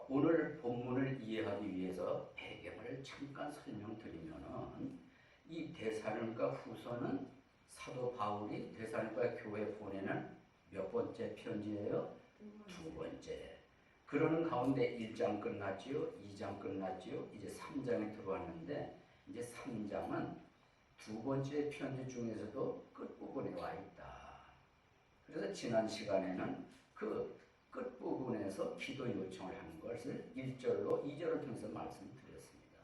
오늘 본문을 이해하기 위해서 배경을 잠깐 설명드리면은 이 데살로니가 후서는 사도 바울이 데살로니가 교회에 보내는 몇 번째 편지예요? 두 번째. 그러는 가운데 1장 끝났지요. 2장 끝났지요. 이제 3장에 들어왔는데 이제 3장은 두 번째 편지 중에서도 끝부분에 와 있다. 그래서 지난 시간에는 그 끝부분에서 기도 요청을 한 것을 1절로 2절을 통해서 말씀드렸습니다.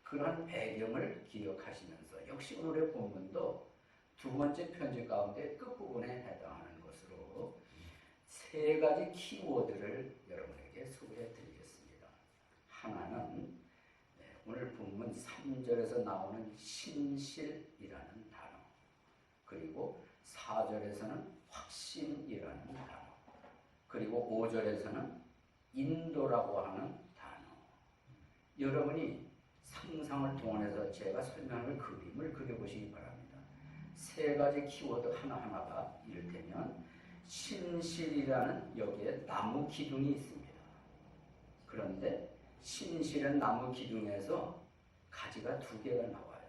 그러한 배경을 기억하시면서 역시 오늘의 본문도 두 번째 편지 가운데 끝부분에 해당하는 것으로 세 가지 키워드를 여러분에게 소개해 드리겠습니다. 하나는 오늘 본문 3절에서 나오는 신실이라는 단어, 그리고 4절에서는 확신이라는 단어, 그리고 5절에서는 인도라고 하는 단어. 여러분이 상상을 동원해서 제가 설명할 그림을 그려보시기 바랍니다. 세 가지 키워드 하나하나가 이를테면 신실이라는 여기에 나무 기둥이 있습니다. 그런데 신실한 나무 기둥에서 가지가 두 개가 나와요.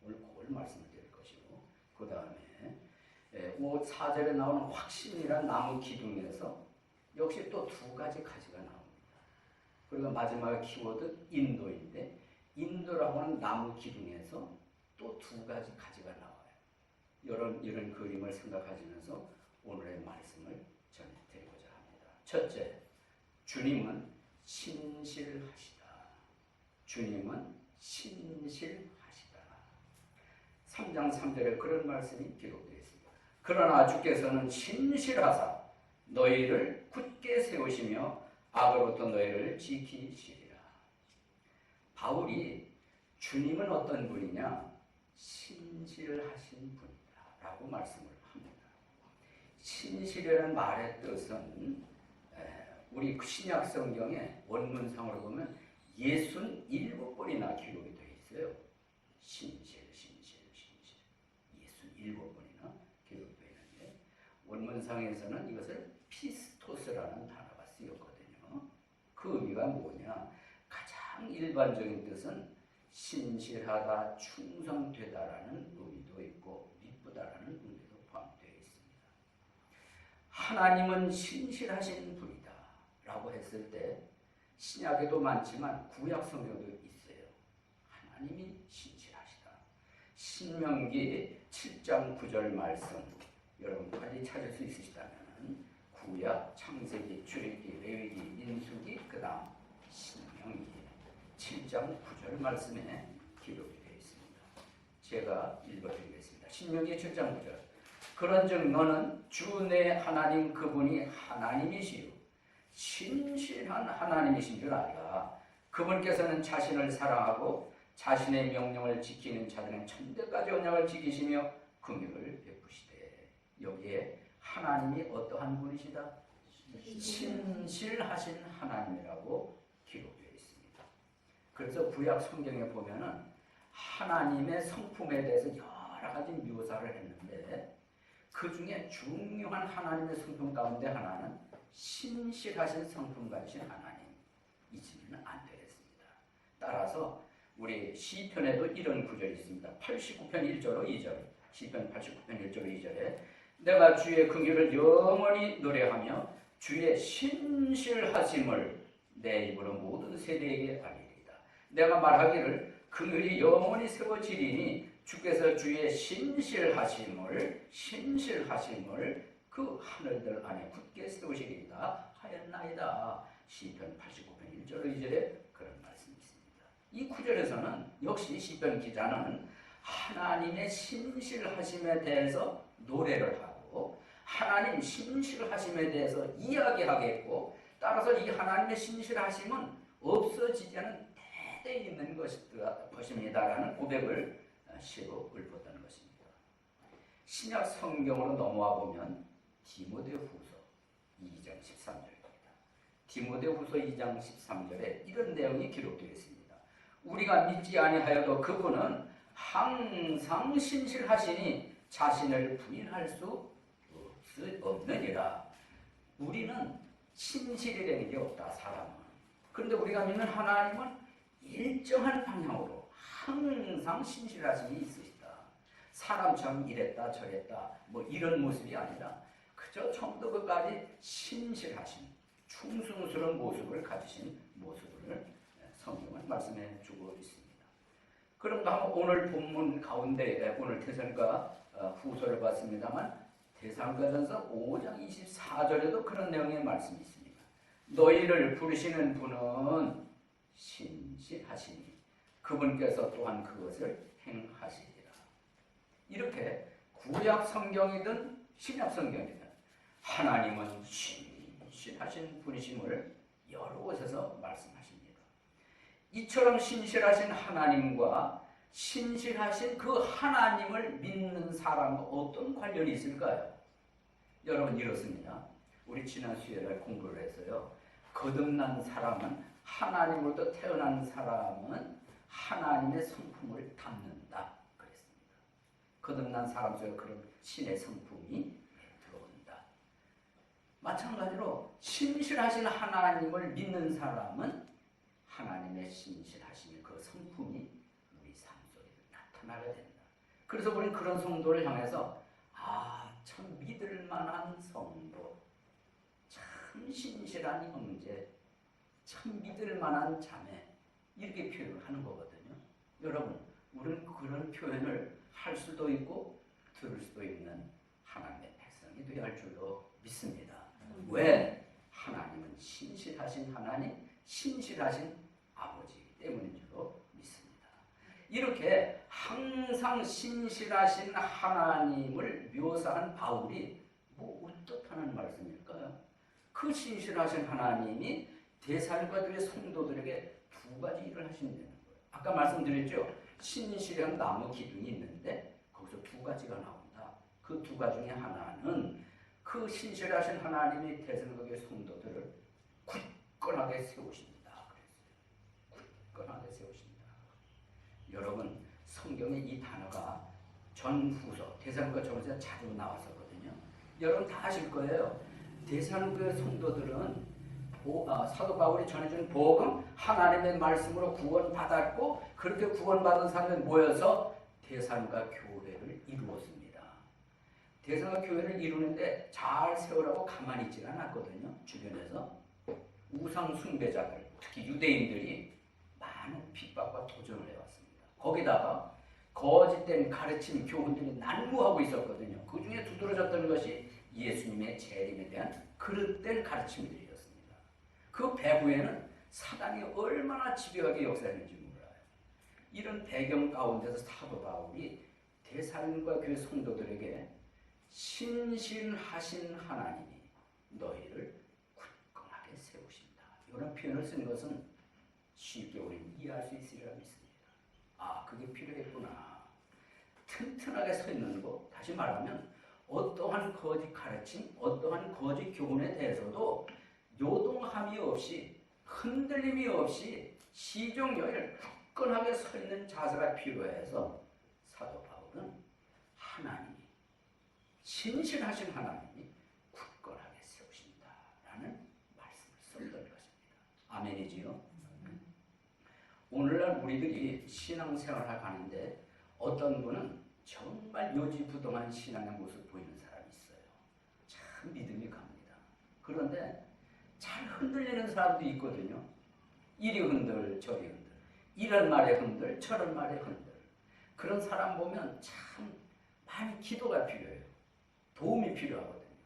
오늘 그걸 말씀을 드릴 것이고, 그 다음에 4절에 나오는 확신이란 나무 기둥에서 역시 또 두 가지 가지가 나옵니다. 그리고 마지막 키워드 인도인데, 인도라고 하는 나무 기둥에서 또 두 가지 가지가 나와요. 이런 그림을 생각하시면서 오늘의 말씀을 전해드리고자 합니다. 첫째, 주님은 신실하시다. 주님은 신실하시다. 3장 3절에 그런 말씀이 기록되어 있습니다. 그러나 주께서는 신실하사 너희를 굳게 세우시며 악으로부터 너희를 지키시리라. 바울이 주님은 어떤 분이냐? 신실하신 분이다 라고 말씀을 합니다. 신실이라는 말의 뜻은 우리 신약 성경에 원문상으로 보면 67번이나 기록이 되어 있어요. 신실 67번이나 기록이 되어 있는데, 원문상에서는 이것을 피스토스라는 단어가 쓰였거든요. 그 의미가 뭐냐? 가장 일반적인 뜻은 신실하다, 충성되다라는 의미도 있고 미쁘다라는 의미도 포함되어 있습니다. 하나님은 신실하신 분이다 라고 했을 때 신약에도 많지만 구약 성경도 있어요. 하나님이 신실하시다. 신명기 7장 9절 말씀 여러분 빨리 찾을 수 있으시다면 구약, 창세기, 출애굽기, 레위기, 민수기, 그 다음 신명기 7장 9절 말씀에 기록이 되어 있습니다. 제가 읽어드리겠습니다. 신명기 7장 9절. 그런즉 너는 주 내 하나님 그분이 하나님이시요 신실한 하나님이신 줄 알라. 그분께서는 자신을 사랑하고 자신의 명령을 지키는 자들은 천대까지 언약을 지키시며 긍휼을 베푸시되. 여기에 하나님이 어떠한 분이시다? 신실하신 하나님이라고 기록되어 있습니다. 그래서 구약 성경에 보면은 하나님의 성품에 대해서 여러 가지 묘사를 했는데 그 중에 중요한 하나님의 성품 가운데 하나는 신실하신 성품 가지신 하나님, 잊으면 안 되겠습니다. 따라서 우리 시편에도 이런 구절이 있습니다. 89편 1절로 2절. 시편 89편 1절로 2절에 내가 주의 긍휼을 영원히 노래하며 주의 신실하심을 내 입으로 모든 세대에게 알리리이다. 내가 말하기를 긍휼이 영원히 세워지리니 주께서 주의 신실하심을 그 하늘들 안에 굳게 세우시리이다 하였나이다. 시편 89편 1절 2절에 그런 말씀이 있습니다. 이 구절에서는 역시 시편 기자는 하나님의 신실하심에 대해서 노래를 하고 하나님 신실하심에 대해서 이야기하겠고, 따라서 이 하나님의 신실하심은 없어지지 않은 대대에 있는 것입니다라는 고백을 시로 읊었다는 것입니다. 신약 성경으로 넘어와 보면 디모데후서 2장 13절입니다. 디모데후서 2장 13절에 이런 내용이 기록되어 있습니다. 우리가 믿지 아니하여도 그분은 항상 신실하시니 자신을 부인할 수 없느니라. 우리는 신실이라는 게 없다. 사람은 그런데 우리가 믿는 하나님은 일정한 방향으로 항상 신실하심이 있으시다. 사람처럼 이랬다 저랬다 뭐 이런 모습이 아니라 그저 처음부터 끝까지 신실하신 충성스러운 모습을 가지신 모습을 성경은 말씀해 주고 있습니다. 그런가 하면 오늘 본문 가운데 오늘 데살로니가 후서를 봤습니다만 데살로니가전서 5장 24절에도 그런 내용의 말씀이 있습니다. 너희를 부르시는 분은 신실하시니 그분께서 또한 그것을 행하시리라. 이렇게 구약 성경이든 신약 성경이든 하나님은 신실하신 분이심을 여러 곳에서 말씀하십니다. 이처럼 신실하신 하나님과 신실하신 그 하나님을 믿는 사람과 어떤 관련이 있을까요? 여러분 이렇습니다. 우리 지난 수요일에 공부를 해서요. 거듭난 사람은 하나님으로부터 태어난 사람은 하나님의 성품을 담는다 그랬습니다. 거듭난 사람 속에 그런 신의 성품이 들어온다. 마찬가지로 신실하신 하나님을 믿는 사람은 하나님의 신실하심의 그 성품이 우리 삶 속에 나타나게 된다. 그래서 우리는 그런 성도를 향해서 참 믿을 만한 성도, 참 신실한 형제, 참 믿을 만한 자매 이렇게 표현을 하는 거거든요. 여러분, 우리는 그런 표현을 할 수도 있고 들을 수도 있는 하나님의 백성이 되어야 할 줄로 믿습니다. 왜? 하나님은 신실하신 하나님, 신실하신 아버지이기 때문인 줄로 믿습니다. 이렇게 항상 신실하신 하나님을 묘사한 바울이 뭐 어떻다는 말씀일까요? 그 신실하신 하나님이 데살로니가교회 성도들에게 두 가지 일을 하신다는 거예요. 아까 말씀드렸죠. 신실한 나무 기둥이 있는데 거기서 두 가지가 나온다. 그 두 가지 중에 하나는 그 신실하신 하나님이 데살로니가교회 성도들을 굳건하게 세우십니다. 그랬어요. 굳건하게 세우십니다. 여러분 성경에 이 단어가 전후서 데살로니가 전서에 자주 나왔었거든요. 여러분 다 아실 거예요. 데살로니가 성도들은 사도 바울이 전해준 복음 하나님의 말씀으로 구원받았고 그렇게 구원받은 사람이 모여서 데살로니가 교회를 이루었습니다. 데살로니가 교회를 이루는데 잘 세우라고 가만히 있지 않았거든요. 주변에서 우상 숭배자들 특히 유대인들이 많은 핍박과 도전을 해왔습니다. 거기다가 거짓된 가르침 교훈들이 난무하고 있었거든요. 그 중에 두드러졌던 것이 예수님의 재림에 대한 그릇된 가르침들이었습니다. 그 배후에는 사단이 얼마나 집요하게 역사했는지 몰라요. 이런 배경 가운데서 사도 바울이 데살로니가 교회 성도들에게 신실하신 하나님이 너희를 굳건하게 세우신다. 이런 표현을 쓴 것은 쉽게 우리는 이해할 수 있으리라 믿습니다. 그게 필요했구나. 튼튼하게 서 있는 거. 다시 말하면 어떠한 거짓 가르침, 어떠한 거짓 교훈에 대해서도 요동함이 없이 흔들림이 없이 시종영일 굳건하게 서 있는 자세가 필요해서 사도 바울은 하나님이 신실하신 하나님이 굳건하게 세우신다라는 말씀을 썼던 것입니다. 아멘이지요? 오늘날 우리들이 신앙생활을 하는데 어떤 분은 정말 요지부동한 신앙의 모습 보이는 사람이 있어요. 참 믿음이 갑니다. 그런데 잘 흔들리는 사람도 있거든요. 이리 흔들 저리 흔들 이런 말에 흔들 저런 말에 흔들 그런 사람 보면 참 많이 기도가 필요해요. 도움이 필요하거든요.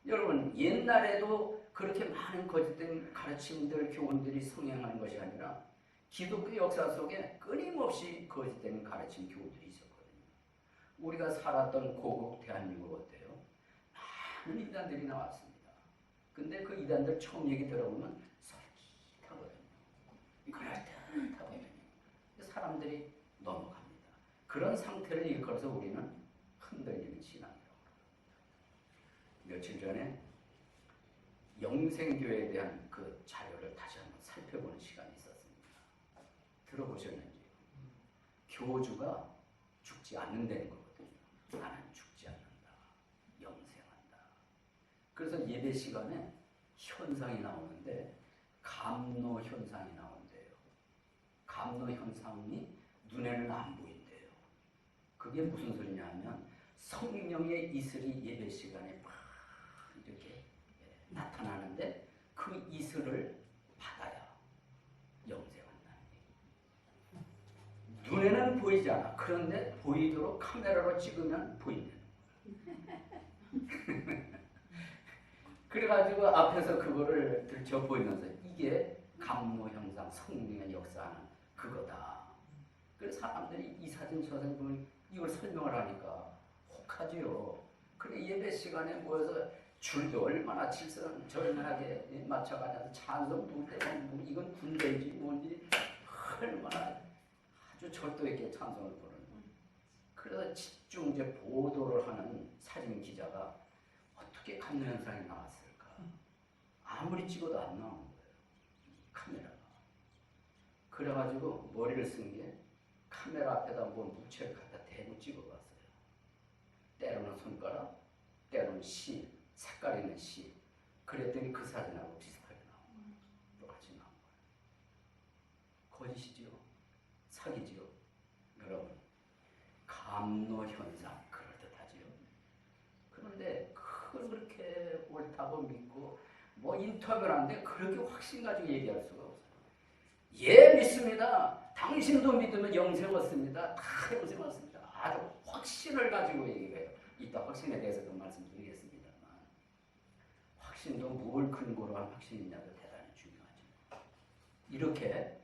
여러분 옛날에도 그렇게 많은 거짓된 가르침들 교훈들이 성행하는 것이 아니라 기독교 역사 속에 끊임없이 거짓된 가르침 교훈들이 있었거든요. 우리가 살았던 고국 대한민국 어때요? 많은 이단들이 나왔습니다. 근데 그 이단들 처음 얘기 들어보면 솔깃하거든요. 그럴듯하거든요. 사람들이 넘어갑니다. 그런 상태를 일컬어서 우리는 흔들리는 신앙이라고 합니다. 며칠 전에 영생교회에 대한 그 자료를 다시 한번 살펴보는 시간이 있었습니다. 들어보셨는지요? 교주가 죽지 않는다는 거거든요. 나는 죽지 않는다. 영생한다. 그래서 예배 시간에 현상이 나오는데 감노 현상이 나온대요. 감노 현상이 눈에는 안 보인대요. 그게 무슨 소리냐면 성령의 이슬이 예배 시간에 막 이렇게 나타나는데 그 이슬을 받아야 영생한다는 얘기. 눈에는 보이지 않아. 그런데 보이도록 카메라로 찍으면 보이는 그래가지고 앞에서 그거를 들춰 보이면서 이게 감노 현상, 성령의 역사는 그거다. 그래서 사람들이 이 사진 저 사진 보면 이걸 설명을 하니까 혹하지요. 그래 예배 시간에 모여서 줄도 얼마나 질서정연하게 맞춰가냐서 찬송 부를 때 뭐 이건 군대인지 뭔지 얼마나 아주 절도 있게 찬송을 부르는. 그래서 집중 이제 보도를 하는 사진 기자가 어떻게 감노 현상이 나왔을까? 아무리 찍어도 안 나오는 거예요. 카메라가. 그래가지고 머리를 쓴 게 카메라 앞에다 뭐 무채를 갖다 대고 찍어봤어요. 때로는 손가락, 때로는 실, 색깔 있는 실. 그랬더니 그 사진하고 비슷하게 나온 거예요. 똑같이 나온 거예요. 거짓이지요? 사기지요? 여러분, 감노 현상 그럴듯하지요? 그런데 그걸 그렇게 옳다고 믿고 뭐 인터뷰를 하는데 그렇게 확신 가지고 얘기할 수가 없어요. 예, 믿습니다. 당신도 믿으면 영생 얻습니다. 다 영생 얻습니다. 아주 확신을 가지고 얘기해요. 이따 확신에 대해서도 말씀드리겠습니다만 확신도 뭘 근거로 한 확신이냐도 대단히 중요하죠. 이렇게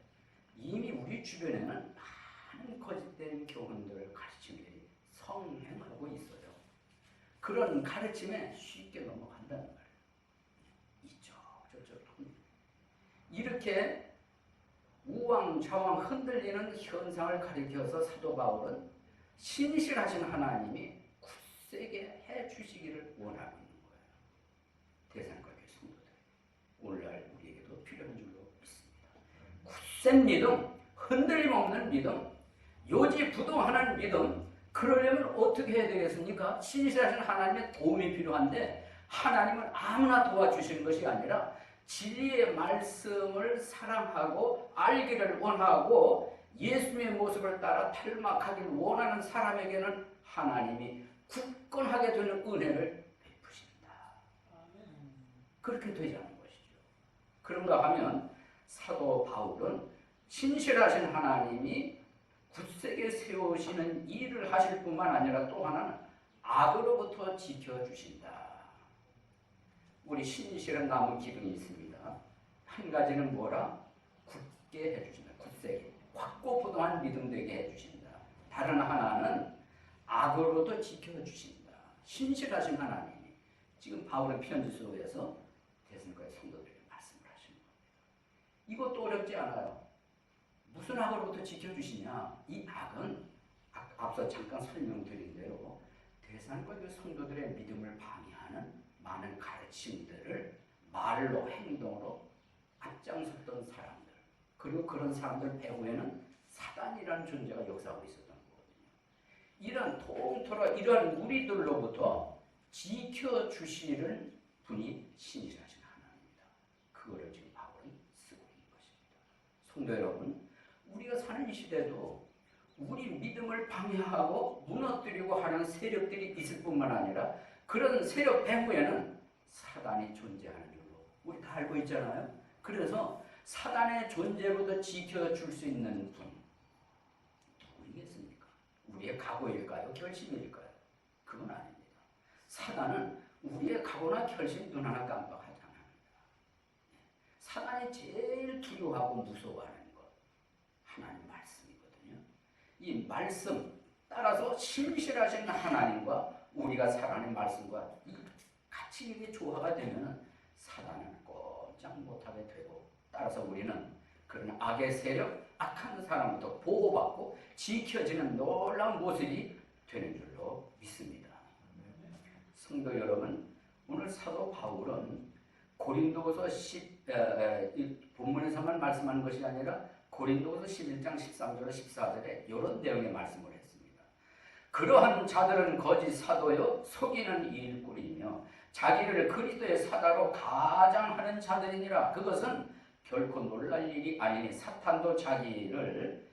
이미 우리 주변에는 많은 거짓된 교훈들을 가르침들이 성행하고 있어요. 그런 가르침에 쉽게 넘어간다는 거예요. 이쪽 저쪽 이렇게 우왕좌왕 흔들리는 현상을 가리켜서 사도 바울은 신실하신 하나님이 굳세게 해주시기를 원하고 있는 거예요. 대상과교회 성도들 오늘날 우리에게도 필요한 줄로 믿습니다. 굳센 믿음, 흔들림 없는 믿음, 요지부동하는 믿음. 그러려면 어떻게 해야 되겠습니까? 신실하신 하나님의 도움이 필요한데 하나님은 아무나 도와주시는 것이 아니라 진리의 말씀을 사랑하고 알기를 원하고 예수님의 모습을 따라 닮아가길 원하는 사람에게는 하나님이 굳건하게 되는 은혜를 베푸신다. 그렇게 되지 않은 것이죠. 그런가 하면 사도 바울은 신실하신 하나님이 굳세게 세우시는 일을 하실 뿐만 아니라 또 하나는 악으로부터 지켜주신다. 우리 신실한 나무 기둥이 있습니다. 한 가지는 뭐라? 굳게 해주신다. 굳세게. 확고부동한 믿음 되게 해주신다. 다른 하나는 악으로도 지켜주신다. 신실하신 하나님이 지금 바울의 편지 속에서 데살로니가 성도들에게 말씀을 하시는 겁니다. 이것도 어렵지 않아요. 무슨 악으로부터 지켜주시냐? 이 악은 앞서 잠깐 설명드린 대로 데살로니가 성도들의 믿음을 방해하는 많은 가르침들을 말로 행동으로 앞장섰던 사람들, 그리고 그런 사람들 배후에는 사단이라는 존재가 역사하고 있었던 거거든요. 이런 통틀어 이런 우리들로부터 지켜주시는 분이 신실하신 하나님입니다. 그거를 지금 바울은 쓰고 있는 것입니다. 성도 여러분, 우리가 사는 이 시대도 우리 믿음을 방해하고 무너뜨리고 하는 세력들이 있을 뿐만 아니라 그런 세력 배후에는 사단이 존재하는 줄로 우리 다 알고 있잖아요. 그래서 사단의 존재로도 지켜줄 수 있는 분 누구이겠습니까? 우리의 각오일까요? 결심일까요? 그건 아닙니다. 사단은 우리의 각오나 결심 눈 하나 깜빡하지 않습니다. 사단이 제일 두려워하고 무서워하는 것 하나님 말씀이거든요. 이 말씀 따라서 신실하신 하나님과 우리가 살아가는 말씀과 같이 이게 조화가 되면 사단은 꼼짝 못하게 되고 따라서 우리는 그런 악의 세력, 악한 사람부터 보호받고 지켜지는 놀라운 모습이 되는 줄로 믿습니다. 성도 여러분, 오늘 사도 바울은 고린도서 본문에서만 말씀하는 것이 아니라 고린도서 11장 13절 14절에 이런 내용의 말씀을 했습니다. 그러한 자들은 거짓 사도요 속이는 일꾼이며 자기를 그리스도의 사다로 가장하는 자들이니라. 그것은 결코 놀랄 일이 아니니 사탄도 자기를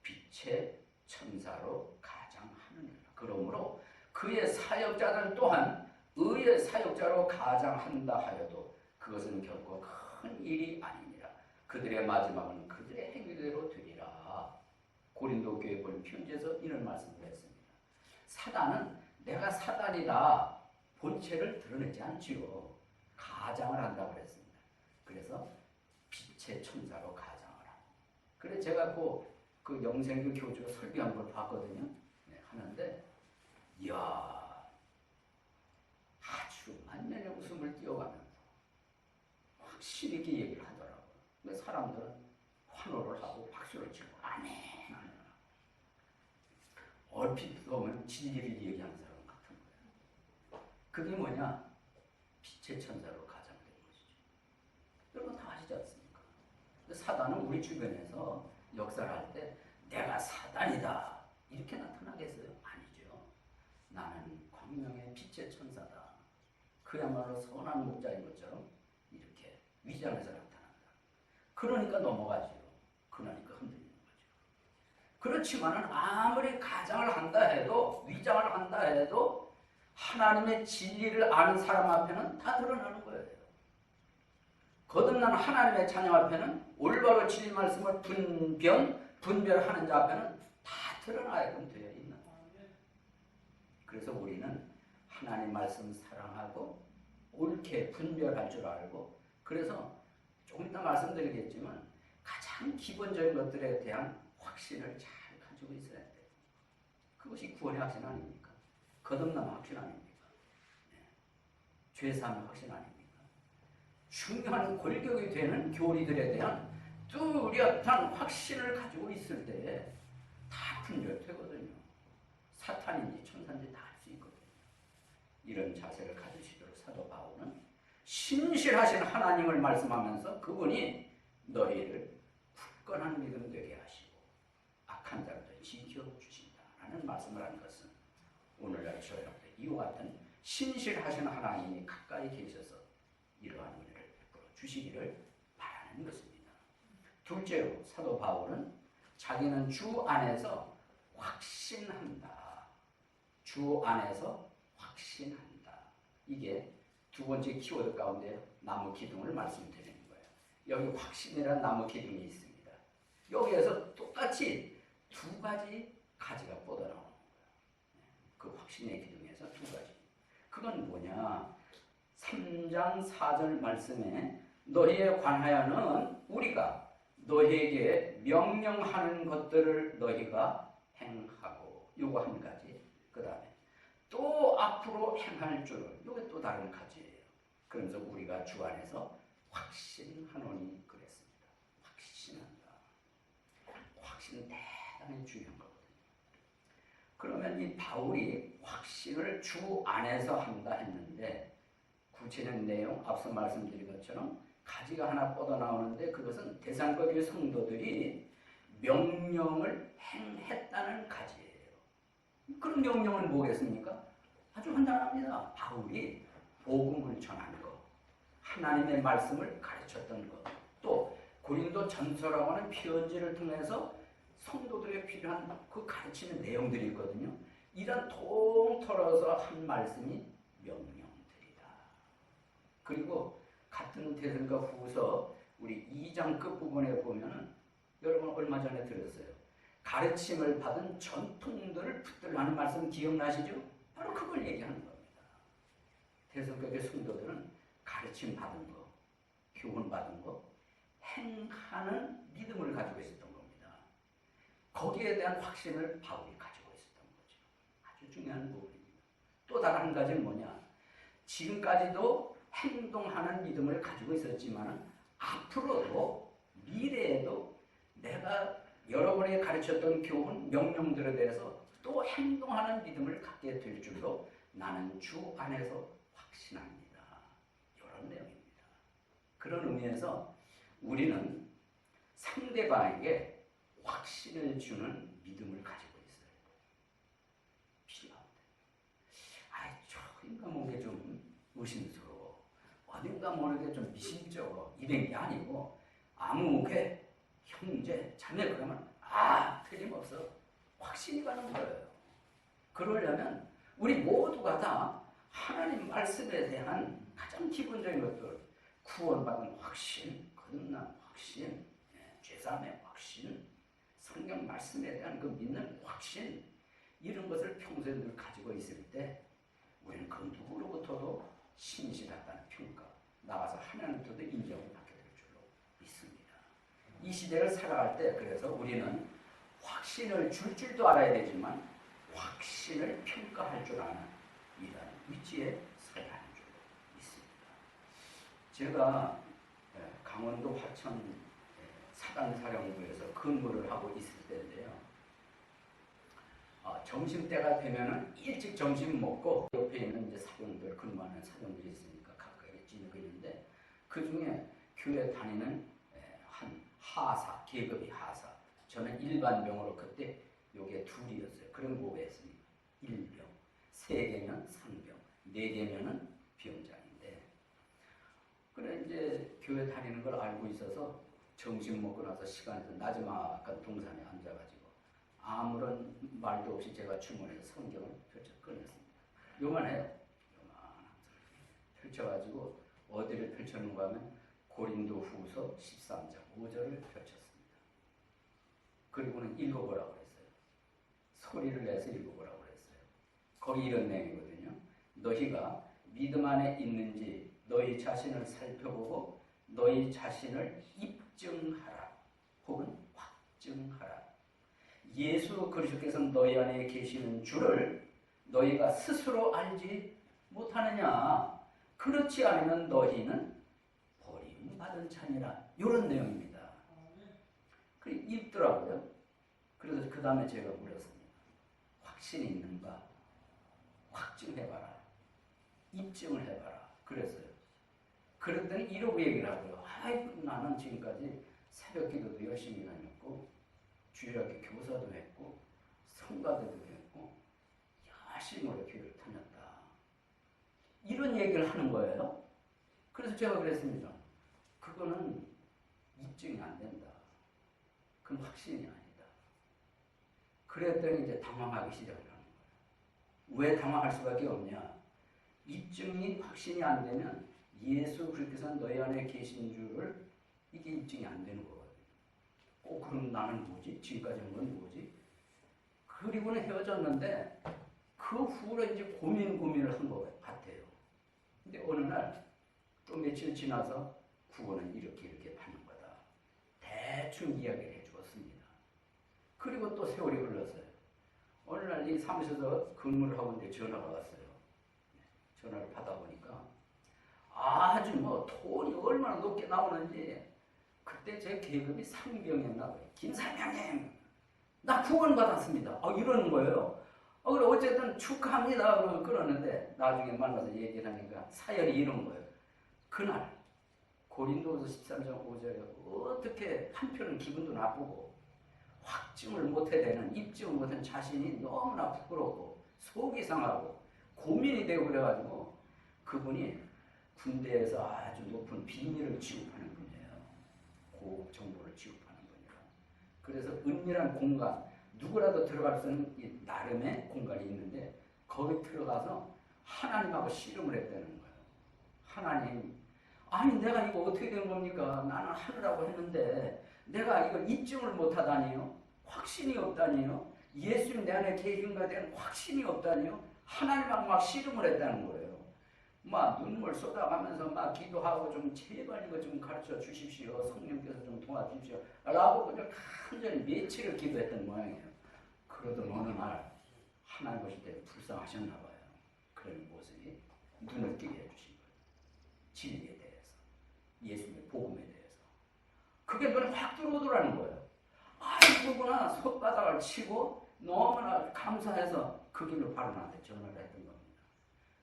빛의 천사로 가장하느니라. 그러므로 그의 사역자들 또한 의의 사역자로 가장한다 하여도 그것은 결코 큰 일이 아니니라. 그들의 마지막은 그들의 행위대로 되리라. 고린도 교회 본 편지에서 이런 말씀을 했습니다. 사단은 내가 사단이다 본체를 드러내지 않지요. 가장을 한다고 그랬습니다. 그래서 빛의 천사로 가장을 하고. 그래서 제가 그 영생교 교주가 설교한 걸 봤거든요. 네, 하는데 이야 아주 만면의 웃음을 띄워가면서 확실히 이렇게 얘기를 하더라고요. 근데 사람들은 환호를 하고 박수를 치고 아멘. 얼핏 보면 진리를 얘기하는 사람 같은 거예요. 그게 뭐냐? 빛의 천사로 가장된 것이죠. 여러분 다 아시지 않습니까? 사단은 우리 주변에서 역사를 할 때 내가 사단이다 이렇게 나타나겠어요? 아니죠. 나는 광명의 빛의 천사다. 그야말로 선한 목자인 것처럼 이렇게 위장해서 나타난다. 그러니까 넘어가지요. 그러니까 흔들리는 거죠. 그렇지만은 아무리 가장을 한다 해도 위장을 한다 해도 하나님의 진리를 아는 사람 앞에는 다 드러나는 거예요. 거듭난 하나님의 자녀 앞에는 올바로 진리 말씀을 분별하는 자 앞에는 다 드러나게끔 되어 있는 거예요. 그래서 우리는 하나님 말씀 사랑하고 옳게 분별할 줄 알고, 그래서 조금 이따 말씀드리겠지만 가장 기본적인 것들에 대한 확신을 잘 가지고 있어야 돼요. 그것이 구원의 확신 아닙니까? 거듭남의 확신 아닙니까? 네. 죄사함의 확신 아닙니까? 중요한 골격이 되는 교리들에 대한 뚜렷한 확신을 가지고 있을 때 다 분별되거든요. 사탄인지 천사인지 다 알 수 있거든요. 이런 자세를 가지시도록 사도 바울은 신실하신 하나님을 말씀하면서 그분이 너희를 굳건한 믿음 되게 하시고 악한 자들을 지켜주신다라는 말씀을 하는 것은 오늘날 저희들 이와 같은 신실하신 하나님이 가까이 계셔서 이러한 은혜를 베풀어 주시기를 바라는 것입니다. 둘째로 사도 바울은 자기는 주 안에서 확신한다. 주 안에서 확신한다. 이게 두 번째 키워드 가운데 나무 기둥을 말씀드리는 거예요. 여기 확신이라는 나무 기둥이 있습니다. 여기에서 똑같이 두 가지 가지가 뻗어나오는 거예요. 그 확신의 기둥에서 두 가지. 그건 뭐냐? 3장 4절 말씀에 너희에 관하여는 우리가 너희에게 명령하는 것들을 너희가 행하고, 요거 한 가지. 그 다음에 또 앞으로 행할 줄을, 요게 또 다른 가지예요. 그러면서 우리가 주 안에서 확신하노니 그랬습니다. 확신한다. 확신은 대단히 중요한 거거든요. 그러면 이 바울이 확신을 주 안에서 한다 했는데 구체적인 내용, 앞서 말씀드린 것처럼 가지가 하나 뻗어나오는데 그것은 데살로니가 성도들이 명령을 행했다는 가지예요. 그런 명령은 뭐겠습니까? 아주 간단합니다. 바울이 복음을 전하는 것, 하나님의 말씀을 가르쳤던 것, 또 고린도 전서라고 하는 편지를 통해서 성도들에게 필요한 그 가르치는 내용들이 있거든요. 이런 통틀어서 한 말씀이 명령들이다. 그리고 같은 데살로니가 후서 우리 2장 끝부분에 보면은 여러분 얼마 전에 들었어요. 가르침을 받은 전통들을 붙들라는 말씀 기억나시죠? 바로 그걸 얘기하는 겁니다. 데살로니가 성도들은 가르침 받은 거, 교훈 받은 거, 행하는 믿음을 가지고 있었던 겁니다. 거기에 대한 확신을 바울이 가지고 있었던 거죠. 아주 중요한 부분입니다. 또 다른 한 가지는 뭐냐? 지금까지도 행동하는 믿음을 가지고 있었지만 앞으로도 미래에도 내가 여러분에게 가르쳤던 교훈, 명령들에 대해서 또 행동하는 믿음을 갖게 될 줄로 나는 주 안에서 확신합니다. 이런 내용입니다. 그런 의미에서 우리는 상대방에게 확신을 주는 믿음을 가지고 있어요. 필요합니다. 저 인간 모르게 좀 의심스러워. 어딘가 모르게 좀 미심쩍어. 이런 게 아니고 아무개, 형제, 자매 그러면 틀림없어 확신이 가는 거예요. 그러려면 우리 모두가 다 하나님 말씀에 대한 가장 기본적인 것들, 구원받은 확신, 거듭난 확신, 죄사함의 확신, 성경 말씀에 대한 그 믿는 확신, 이런 것을 평소에 늘 가지고 있을 때 우리는 그 누구로부터도 신실하다는 평가, 나가서 하나님께도 인정을 받게 될 줄로 믿습니다. 이 시대를 살아갈 때 그래서 우리는 확신을 줄 줄도 알아야 되지만 확신을 평가할 줄 아는 이런 위치에 서야 하는 줄로 믿습니다. 제가 강원도 화천 사단사령부에서 근무를 하고 있을 때인데요. 점심때가 되면은 일찍 점심 먹고 옆에 있는 이제 사병들, 근무하는 사병들이 있으니까 가까이 지내고 있는데 그 중에 교회 다니는 한 하사, 계급이 하사. 저는 일반병으로 그때 요게 둘이었어요. 그런 고배였습니다. 1병, 3개면 상병, 4개면은 병장인데. 그래 이제 교회 다니는 걸 알고 있어서 점심 먹고 나서 시간에서 나지막한 동산에 앉아가지고 아무런 말도 없이 제가 주머니에서 성경을 펼쳐 꺼냈습니다. 요만해요. 요만한 펼쳐가지고 어디를 펼쳤는가 하면 고린도 후서 13장 5절을 펼쳤습니다. 그리고는 읽어보라고 그랬어요. 소리를 내서 읽어보라고 그랬어요. 거기 이런 내용이거든요. 너희가 믿음 안에 있는지 너희 자신을 살펴보고 너희 자신을 입증하라. 혹은 확증하라. 예수 그리스도께서 너희 안에 계시는 줄을 너희가 스스로 알지 못하느냐. 그렇지 않으면 너희는 버림받은 자니라. 이런 내용입니다. 그 읽더라고요. 그래서 그 다음에 제가 물었습니다. 확신이 있는가? 확증해봐라. 입증을 해봐라. 그랬어요. 그랬더니 이러고 얘기를 하고요. 나는 지금까지 새벽 기도도 열심히 다녔고 주일학교 교사도 했고 성가대도 했고 열심히 교회를 다녔다. 이런 얘기를 하는 거예요. 그래서 제가 그랬습니다. 그거는 입증이 안 된다. 그건 확신이 아니다. 그랬더니 이제 당황하기 시작을 하는 거예요. 왜 당황할 수밖에 없냐? 입증이 확신이 안 되면 예수 그리스도께서 너희 안에 계신 줄을 이게 입증이 안 되는 거거든요. 그럼 나는 뭐지? 지금까지 한 건 뭐지? 그리고는 헤어졌는데 그 후로 이제 고민을 한 것 같아요. 근데 어느 날 또 며칠 지나서 구원은 이렇게 받는 거다. 대충 이야기를 해주었습니다. 그리고 또 세월이 흘렀어요. 어느 날 이 사무실에서 근무를 하고 있는데 전화가 왔어요. 전화를 받아보니까 아주 돈이 얼마나 높게 나오는지 그때 제 계급이 상병이었나 봐요. 김상병님 나 구원 받았습니다. 이러는 거예요. 그래 어쨌든 축하합니다. 그러는데 나중에 만나서 얘기를 하니까 사연이 이런 거예요. 그날 고린도서 13장 5절에 어떻게 한편은 기분도 나쁘고 확증을 못해대는 입증을 못한 자신이 너무나 부끄럽고 속이 상하고 고민이 되고 그래가지고 그분이 군대에서 아주 높은 비밀을 취급하는 분이에요. 고급 정보를 취급하는 분이에요. 그래서 은밀한 공간, 누구라도 들어갈 수 있는 이 나름의 공간이 있는데 거기 들어가서 하나님하고 씨름을 했다는 거예요. 하나님, 아니 내가 이거 어떻게 된 겁니까? 나는 하느라고 했는데 내가 이거 입증을 못하다니요? 확신이 없다니요? 예수님 내 안에 계신가에 대한 확신이 없다니요? 하나님하고 막 씨름을 했다는 거예요. 막 눈물 쏟아가면서 막 기도하고 좀 제발 이거 좀 가르쳐 주십시오. 성령께서 좀 도와주십시오. 라고 그냥 간절히 며칠을 기도했던 모양이에요. 그러던 어느 날 하나님 보실 때 불쌍하셨나 봐요. 그런 모습이 눈을 뜨게 해주신 거예요. 진리에 대해서. 예수님의 복음에 대해서. 그게 눈에 확 들어오더라는 거예요. 그러구나. 손바닥을 치고 너무나 감사해서 그 길로 바로 나한테 전화를 했던 겁니다.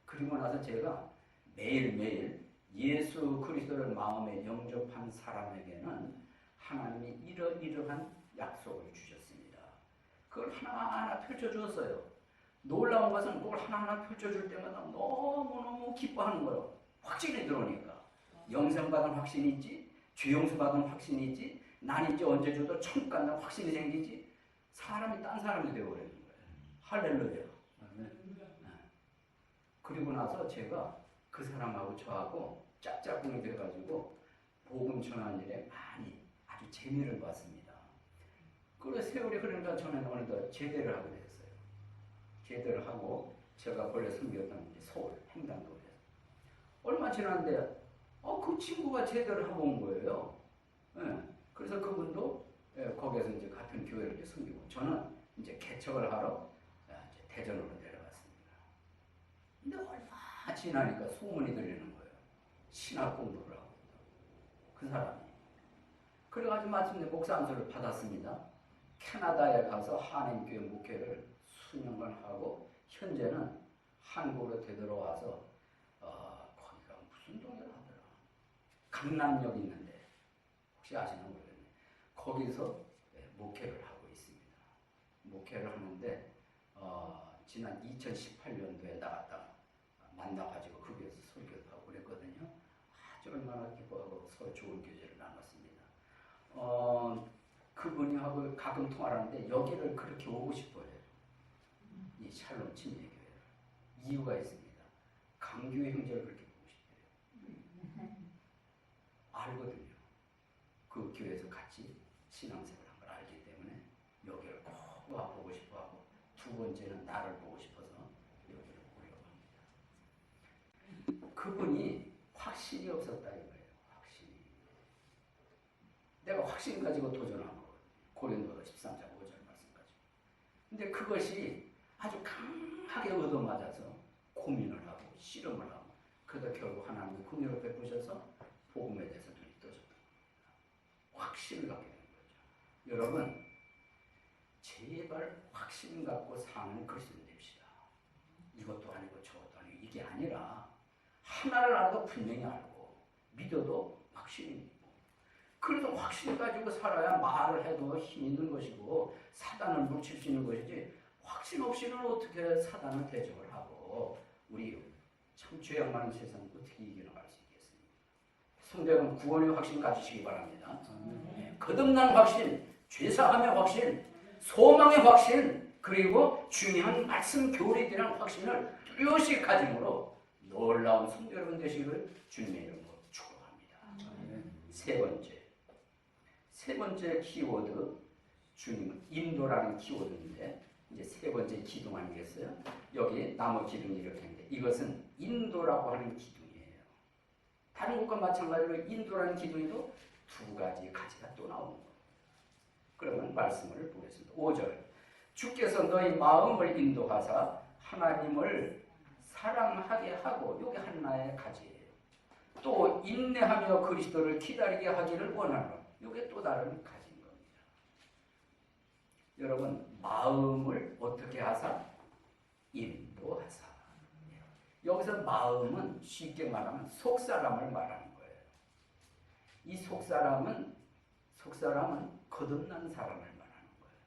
그리고 나서 제가 매일매일 예수 그리스도를 마음에 영접한 사람에게는 하나님이 이러이러한 약속을 주셨습니다. 그걸 하나하나 펼쳐주었어요. 놀라운 것은 그걸 하나하나 펼쳐줄 때마다 너무너무 기뻐하는 거예요. 확신이 들어오니까. 영생받은 확신이 있지, 죄 용서 받은 확신이 있지. 난 이제 언제 줘도 천국 간다는 확신이 생기지. 사람이 딴 사람이 되어버리는 거예요. 할렐루야. 그리고 나서 제가 그 사람하고 저하고 짝짝꿍이 돼가지고 복음 전하는 일에 많이 아주 재미를 봤습니다. 그래 세월이 흐르니까 저는 어느덧 제대를 하게 됐어요. 제대를 하고 제가 원래 섬겼던 서울 횡단도에서 얼마 지났는데 그 친구가 제대를 하고 온 거예요. 예. 그래서 그분도 거기에서 이제 같은 교회를 이제 섬기고 저는 이제 개척을 하러 이제 대전으로 내려갔습니다. 근데 얼마 지나니까 소문이 들리는 거예요. 신학 공부를 하고 그 사람이. 그래가지고 마침내 목사 안수를 받았습니다. 캐나다에 가서 한인교회 목회를 수년간 하고 현재는 한국으로 되돌아와서 거기가 무슨 동네를 하더라. 강남역 있는데 혹시 아시나 모르겠네. 거기서 목회를 하고 있습니다. 목회를 하는데 지난 2018년도에 나갔다가 만나가지고 거기에서 설교도 하고 그랬거든요. 아주 얼마나 기뻐하고 서로 좋은 교제를 나눴습니다. 그분이 하고 가끔 통화를 하는데 여기를 그렇게 오고 싶어요. 이 샬롬 침례교회를. 이유가 있습니다. 강교회 형제를 그렇게 보고 싶대요. 알거든요. 그 교회에서 같이 신앙생활을 한 걸 알기 때문에 여기를 꼭 와보고 싶어하고 두 번째는 나를 보고 싶어서 여기를 오려고 합니다. 그분이 확신이 없었다 이거예요. 확신이. 내가 확신 가지고 도전한 거거든요. 고린도서 13장 5절 말씀 가지고. 근데 그것이 아주 강하게 얻어맞아서 고민을 하고 실험을 하고 그러다 결국 하나님이 긍휼을 베푸셔서 복음에 대해서 눈이 떠졌다. 확신을 갖게 되는 거죠. 여러분 제발 확신 갖고 사는 그리스도인 됩시다. 이것도 아니고 저것도 아니고 이게 아니라 하나를 알아도 분명히 알고 믿어도 확신이 있고 그래서 확신 가지고 살아야 말을 해도 힘 있는 것이고 사단을 물칠 수 있는 것이지 확신 없이는 어떻게 사단을 대적을 하고 우리 참 죄악 많은 세상 어떻게 이겨나갈 수 있겠습니까? 성도여러분 구원의 확신 가지시기 바랍니다. 거듭난 확신, 죄사함의 확신, 소망의 확신 그리고 중요한 말씀 교리에 대한 확신을 뚜렷이 가짐으로 놀라운 성도 여러분 되시기를 주님의 이름으로 축복합니다. 세 번째 키워드 주님 인도라는 키워드인데 이제 세 번째 기둥 아니겠어요? 여기 나무 기둥이 이렇게 있는데 이것은 인도라고 하는 기둥이에요. 다른 것과 마찬가지로 인도라는 기둥에도 두 가지 가지가 또 나오는 거예요. 그러면 말씀을 보겠습니다. 5절 주께서 너희 마음을 인도하사 하나님을 사랑하게 하고 여기 하나의 가지예요. 또 인내하며 그리스도를 기다리게 하기를 원하노라. 이게 또 다른 가지인 겁니다. 여러분 마음을 어떻게 하사? 인도하사. 여기서 마음은 쉽게 말하면 속사람을 말하는 거예요. 이 속사람은 거듭난 사람을 말하는 거예요.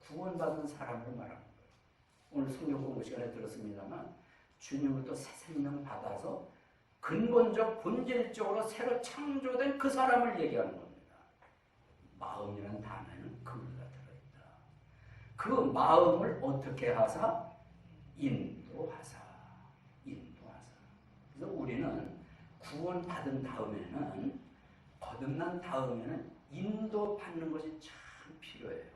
구원받은 사람을 말하는 거예요. 오늘 성경 공부 시간에 들었습니다만 주님을 또 새 생명 받아서 근본적 본질적으로 새로 창조된 그 사람을 얘기하는 겁니다. 마음이라는 단어에는 그가 들어있다. 그 마음을 어떻게 하사? 인도하사. 그래서 우리는 구원받은 다음에는 거듭난 다음에는 인도받는 것이 참 필요해요.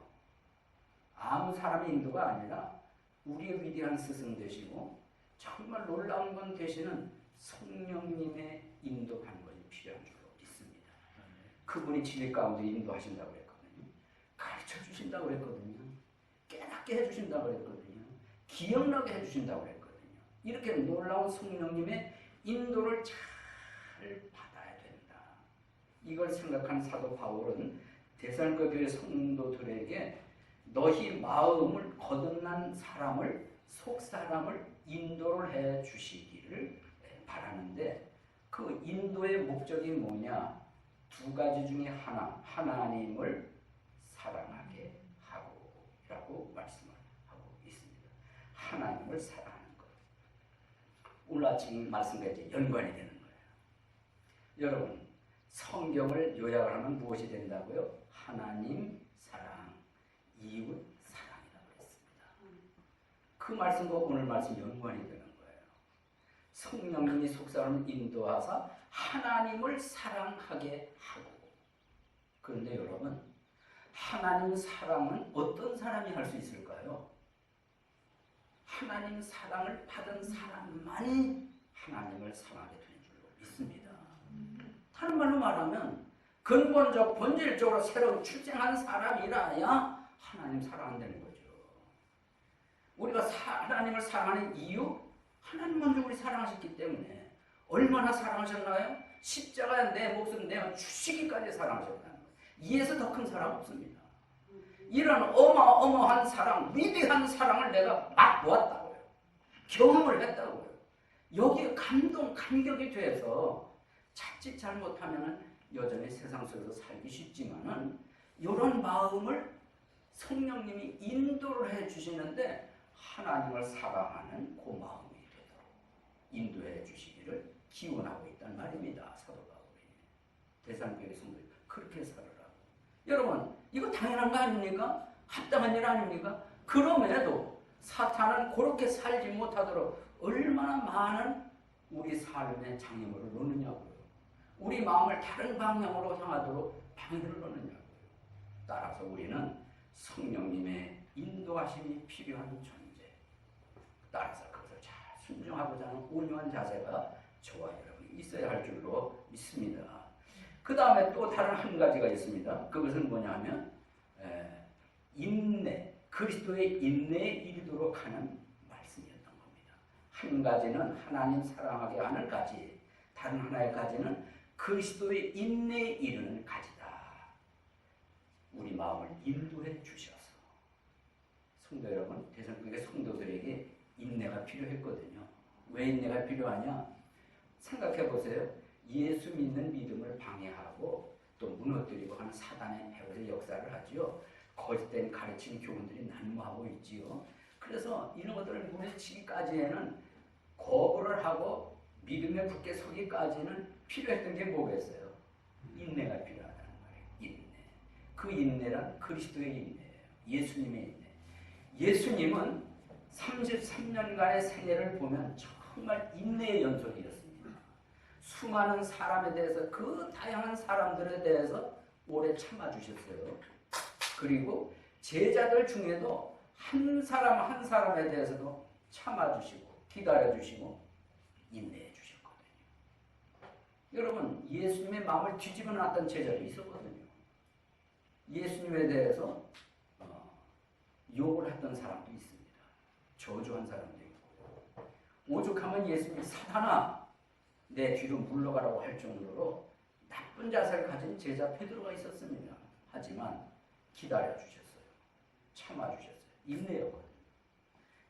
아무 사람의 인도가 아니라 우리의 위대한 스승 되시고 정말 놀라운 건 되시는 성령님의 인도받는 것이 필요한 줄로 믿습니다. 그분이 진리 가운데 인도하신다고 그랬거든요. 가르쳐 주신다고 그랬거든요. 깨닫게 해주신다고 그랬거든요. 기억나게 해주신다고 그랬거든요. 이렇게 놀라운 성령님의 인도를 잘 받아야 된다. 이걸 생각한 사도 바울은 데살로니가 교회 성도들에게 너희 마음을 거듭난 사람을 속 사람을 인도를 해 주시기를 바라는데 그 인도의 목적이 뭐냐? 두 가지 중에 하나님을 사랑하게 하고 라고 말씀을 하고 있습니다. 하나님을 사랑하는 것. 오늘 아침 말씀과 이제 연관이 되는 거예요. 여러분 성경을 요약을 하면 무엇이 된다고요? 하나님 사랑, 이웃 사랑이라고 했습니다. 그 말씀과 오늘 말씀 연관이 되는 거예요. 성령님이 속사람을 인도하사 하나님을 사랑하게 하고. 그런데 여러분, 하나님 사랑은 어떤 사람이 할 수 있을까요? 하나님 사랑을 받은 사람만이 하나님을 사랑하게 되는 줄로 믿습니다. 다른 말로 말하면 근본적, 본질적으로 새로 출생한 사람이라야 하나님 사랑한다는 거죠. 우리가 하나님을 사랑하는 이유? 하나님 먼저 우리 사랑하셨기 때문에. 얼마나 사랑하셨나요? 십자가에 내 목숨 내어 주시기까지 사랑하셨다는 거예요. 이에서 더 큰 사랑 없습니다. 이런 어마어마한 사랑, 위대한 사랑을 내가 맛보았다고요. 경험을 했다고요. 여기에 감격이 돼서 자칫 잘못하면 여전히 세상 속에서 살기 쉽지만은 이런 마음을 성령님이 인도를 해주시는데 하나님을 사랑하는 그 마음이 되도록 인도해 주시기를 기원하고 있단 말입니다. 사도 바울이. 대상교회 성도들 그렇게 살아라고. 여러분, 이거 당연한 거 아닙니까? 합당한 일 아닙니까? 그럼에도 사탄은 그렇게 살지 못하도록 얼마나 많은 우리 삶의 장애물을 놓느냐고요. 우리 마음을 다른 방향으로 향하도록 방해를 놓느냐고요. 따라서 우리는 성령님의 인도하심이 필요한 존재. 따라서 그것을 잘 순종하고자 하는 온유한 자세가 저와 여러분이 있어야 할 줄로 믿습니다. 그 다음에 또 다른 한 가지가 있습니다. 그것은 뭐냐면 인내, 그리스도의 인내에 이르도록 하는 말씀이었던 겁니다. 한 가지는 하나님 사랑하게 하는 가지, 다른 하나의 가지는 그리스도의 인내에 이르는 가지다. 우리 마음을 인도해 주셔서. 성도 여러분, 대성교회 성도들에게 인내가 필요했거든요. 왜 인내가 필요하냐? 생각해 보세요. 예수 믿는 믿음을 방해하고 또 무너뜨리고 하는 사단의 해오의 역사를 하지요. 거짓된 가르치는 교훈들이 난무하고 있지요. 그래서 이런 것들을 물리치기까지에는 거부를 하고 믿음에 굳게 서기까지는 필요했던 게 뭐겠어요? 인내가 필요하다는 거예요. 인내. 그 인내란 그리스도의 인내예요. 예수님의 인내. 예수님은 33년간의 생애를 보면 정말 인내의 연속이었습니다. 수많은 사람에 대해서, 그 다양한 사람들에 대해서 오래 참아주셨어요. 그리고 제자들 중에도 한 사람 한 사람에 대해서도 참아주시고 기다려주시고 인내해 주셨거든요. 여러분, 예수님의 마음을 뒤집어 놨던 제자도 있었거든요. 예수님에 대해서 욕을 했던 사람도 있습니다. 저주한 사람도 있고, 오죽하면 예수님이 사탄아 내 뒤로 물러가라고 할 정도로 나쁜 자세를 가진 제자 베드로가 있었습니다. 하지만 기다려주셨어요. 참아주셨어요. 인내였거든요.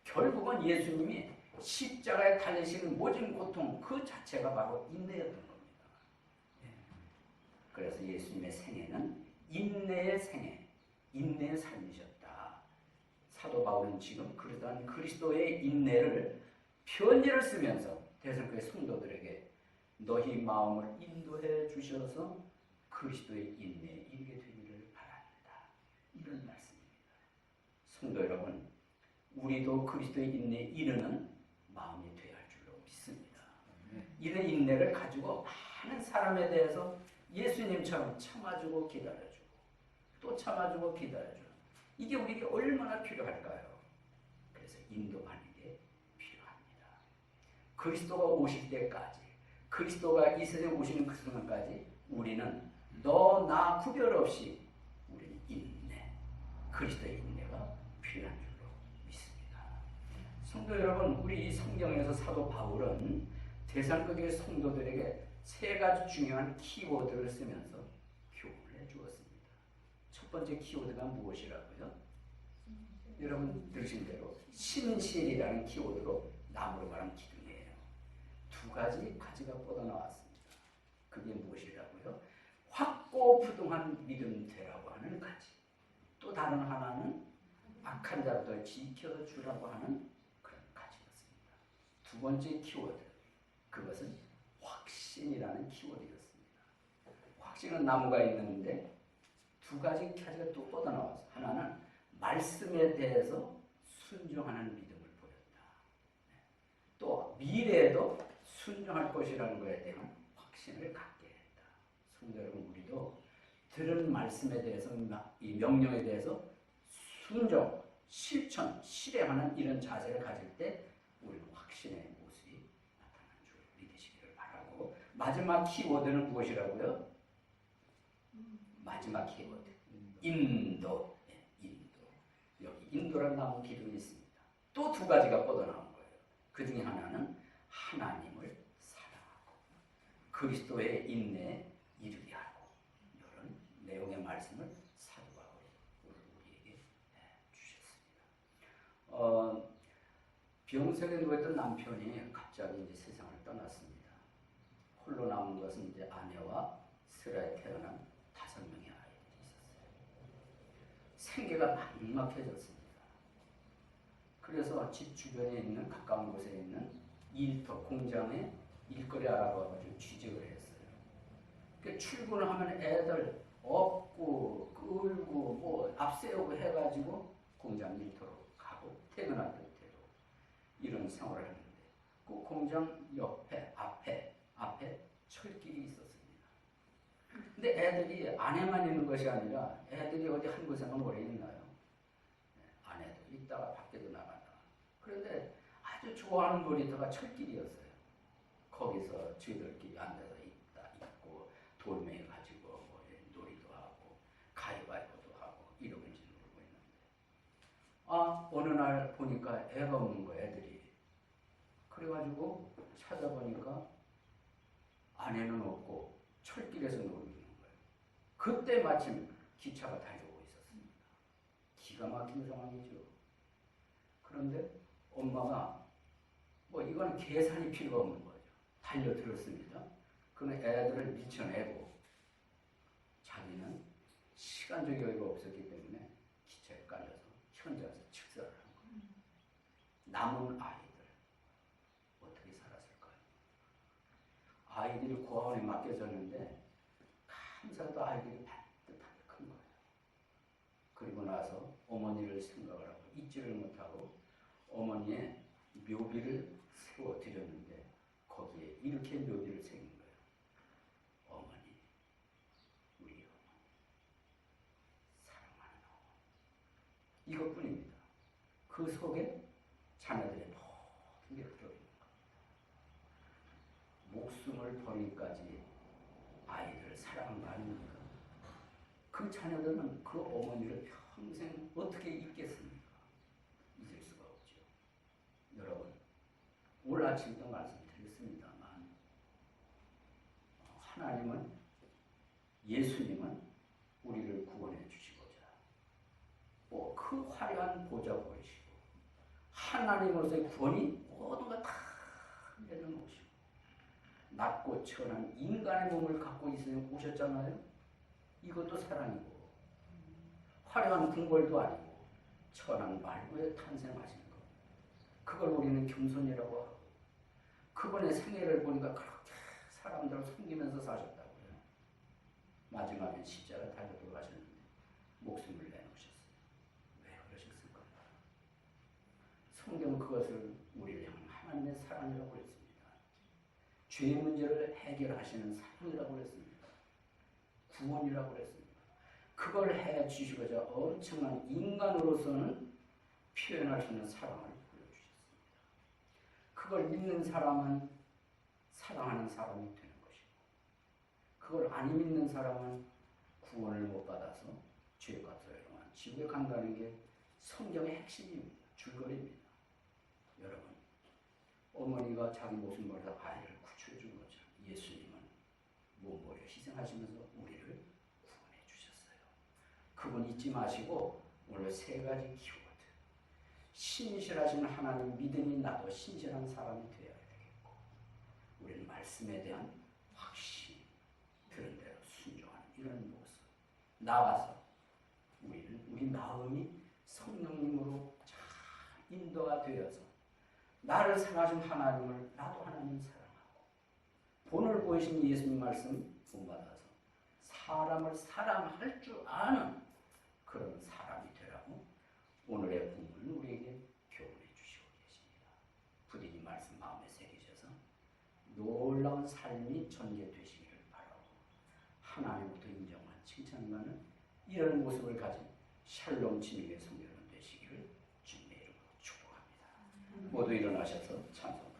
결국은 예수님이 십자가에 달리시는 모진 고통 그 자체가 바로 인내였던 겁니다. 그래서 예수님의 생애는 인내의 생애, 인내의 삶이셨다. 사도 바울은 지금 그러던 그리스도의 인내를 편지를 쓰면서 대성교회 성도들에게 너희 마음을 인도해 주셔서 그리스도의 인내에 이르게 되기를 바랍니다. 이런 말씀입니다. 성도 여러분, 우리도 그리스도의 인내에 이르는 마음이 되어야 할 줄로 믿습니다. 이런 인내를 가지고 많은 사람에 대해서 예수님처럼 참아주고 기다려주고 또 참아주고 기다려주는, 이게 우리에게 얼마나 필요할까요? 그래서 인도하는 게 필요합니다. 그리스도가 오실 때까지, 그리스도가 이 세상에 오시는 그 순간까지 우리는 너, 나 구별 없이 우리는 인내, 그리스도의 인내가 필요한 줄로 믿습니다. 성도 여러분, 우리 이 성경에서 사도 바울은 대상교회 성도들에게 세 가지 중요한 키워드를 쓰면서 교훈을 해주었습니다. 첫 번째 키워드가 무엇이라고요? 여러분 들으신 대로 신실이라는 키워드로 나무로 말하면 기둥이에요. 두 가지 가지가 뻗어나왔습니다. 그게 무엇이라고요? 확고부동한 믿음 되라고 하는 가지. 또 다른 하나는 악한 자로부터 지켜주라고 하는 그런 가지였습니다. 두 번째 키워드, 그것은 확신이라는 키워드였습니다. 찌는 나무가 있는데 두 가지 가지가 또 뻗어나와서 하나는 말씀에 대해서 순종하는 믿음을 보였다. 또 미래에도 순종할 것이라는 것에 대한 확신을 갖게 했다. 성도 여러분, 우리도 들은 말씀에 대해서 이 명령에 대해서 순종, 실천, 실행하는 이런 자세를 가질 때 우리는 확신의 모습이 나타나는 줄 믿으시기를 바라고, 마지막 키워드는 무엇이라고요? 마지막 키워드 인도. 인도. 여기 인도라는 나무 기둥이 있습니다. 또 두 가지가 뻗어나온 거예요. 그 중에 하나는 하나님을 사랑하고 그리스도의 인내에 이르게 하고, 이런 내용의 말씀을 사도 바울이 우리에게 주셨습니다. 병석에 누워있던 남편이 갑자기 이제 세상을 떠났습니다. 홀로 남은 것은 이제 아내와 스라에 태어난 5명의 아이들이 있었어요. 생계가 막막해졌습니다. 그래서 집 주변에 있는 가까운 곳에 있는 일터 공장에 일거리 알아봐가지고 취직을 했어요. 그러니까 출근을 하면 애들 업고 끌고 뭐 앞세우고 해가지고 공장 일터로 가고 퇴근할 때도 이런 생활을 했는데, 그 공장 옆에 앞에 철길이 있었습니다. 근데 애들이 안에만 있는 것이 아니라 애들이 어디 한 곳에만 오래 있나요? 안에도 있다가 밖에도 나간다. 그런데 아주 좋아하는 놀이터가 철길이었어요. 거기서 저희들끼리 앉아서 있고 돌멩이 가지고 뭐 놀이도 하고 가위바위보도 하고 이러면서 놀고 있는데, 어느 날 보니까 애가 없는 거예요, 애들이. 그래가지고 찾아보니까 아내는 없고 철길에서 놀고 있는 거예요. 그때 마침 기차가 달려오고 있었습니다. 기가 막힌 상황이죠. 그런데 엄마가 뭐 이건 계산이 필요가 없는 거죠. 달려들었습니다. 그는 애들을 밀쳐내고 자기는 시간적 여유가 없었기 때문에 기차에 깔려서 현장에서 직사를 한 거예요. 남은 아이들 어떻게 살았을까요? 아이들이 고아원에 맡겨졌는데 감사도 아이들이 반듯하게 큰 거예요. 그리고 나서 어머니를 생각을 하고 잊지를 못하고 어머니의 묘비를 세워드렸는데 거기에 이렇게 묘비를 새긴 거예요. 어머니, 우리 어머니, 사랑하는 어머니. 이것뿐입니다. 그 속에 자녀들의 모든 게 들어있는 겁니다. 목숨을 버리기까지 아이들을 사랑한 거 아닙니까? 그 자녀들은 그 어머니를 평생 어떻게 잊겠습니까? 잊을 수가 없죠. 여러분, 오늘 아침부터 말씀드렸습니다만 하나님은, 예수님은 우리를 구원해 주시고자 그 화려한 보좌 보이시고 하나님으로서의 구원이 모든 걸 다 내려놓으시고 낮고 천한 인간의 몸을 갖고 오셨잖아요. 이것도 사랑이고 화려한 궁궐도 아니고 천한 말구에 탄생하신 것, 그걸 우리는 겸손이라고 하고, 그분의 생애를 보니까 그렇게 사람들을 섬기면서 사셨다고요. 마지막엔 십자가 달려 돌아가셨는데 목숨을 내놓으셨어요. 왜 그러셨을까요? 성경은 그것을 우리를 향한 하나님의 사랑이라고 했습니다. 죄의 문제를 해결하시는 사랑이라고 했습니다. 구원이라고 했습니다. 그걸 해 주시고자 엄청난 인간으로서는 표현할 수 있는 사랑을 보여주셨습니다. 그걸 믿는 사람은 사랑하는 사람이 되는 것이고, 그걸 안 믿는 사람은 구원을 못 받아서 죄값을 이용한 지옥에 간다는 게 성경의 핵심입니다. 줄거리입니다. 여러분, 어머니가 자기 목숨 걸어서 아이를 구출해 준 것처럼 예수님은 몸버려 희생하시면서 우리를 구원해 주셨어요. 그분 잊지 마시고 오늘 3가지 키워드. 신실하신 하나님 믿음이 나도 신실한 사람이 되어야 되겠고, 우리는 말씀에 대한 확신, 들은 대로 순종하는 이런 모습. 나와서 우리는 우리 마음이 성령님으로 잘 인도가 되어서 나를 사랑하신 하나님을 나도 하나님 사랑하고, 본을 보이신 예수님 말씀 본받아서 사람을 사랑할 줄 아는 그런 사람이 되라고 오늘의 본문을 우리에게 교훈해 주시고 계십니다. 부디 이 말씀 마음에 새기셔서 놀라운 삶이 전개되시기를 바라고 하나님부터 인정한 칭찬받는 이런 모습을 가진 샬롬 진익의 성도는 되시기를 주님의 이름으로 축복합니다. 모두 일어나셔서 찬송